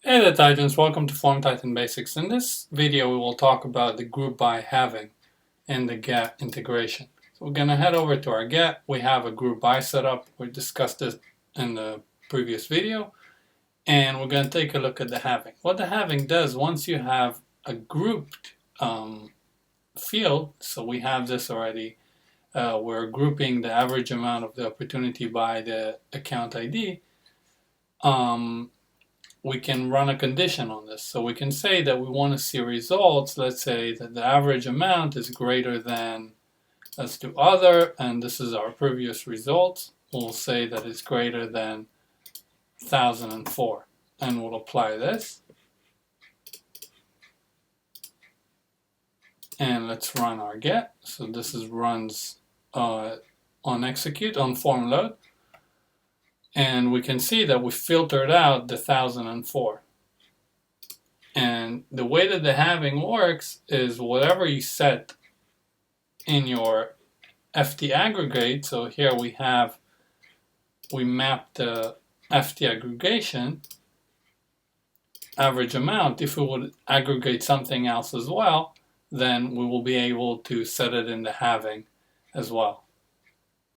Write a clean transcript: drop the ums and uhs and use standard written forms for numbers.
Hey there Titans, welcome to Form Titan Basics. In this video we will talk about the group by having and the get integration. So we're going to head over to our get. We have a group by setup. We discussed this in the previous video. And we're going to take a look at the having. What the having does, once you have a grouped field, so we have this already, we're grouping the average amount of the opportunity by the account ID. We can run a condition on this. So we can say that we want to see results. Let's say that the average amount is greater than, let's do other, and this is our previous results. We'll say that it's greater than 1004, and we'll apply this. And let's run our get. So this is runs on execute on form load. And we can see that we filtered out the 1004. And the way that the having works is whatever you set in your FT aggregate. So here we map the FT aggregation average amount. If we would aggregate something else as well, then we will be able to set it in the having as well.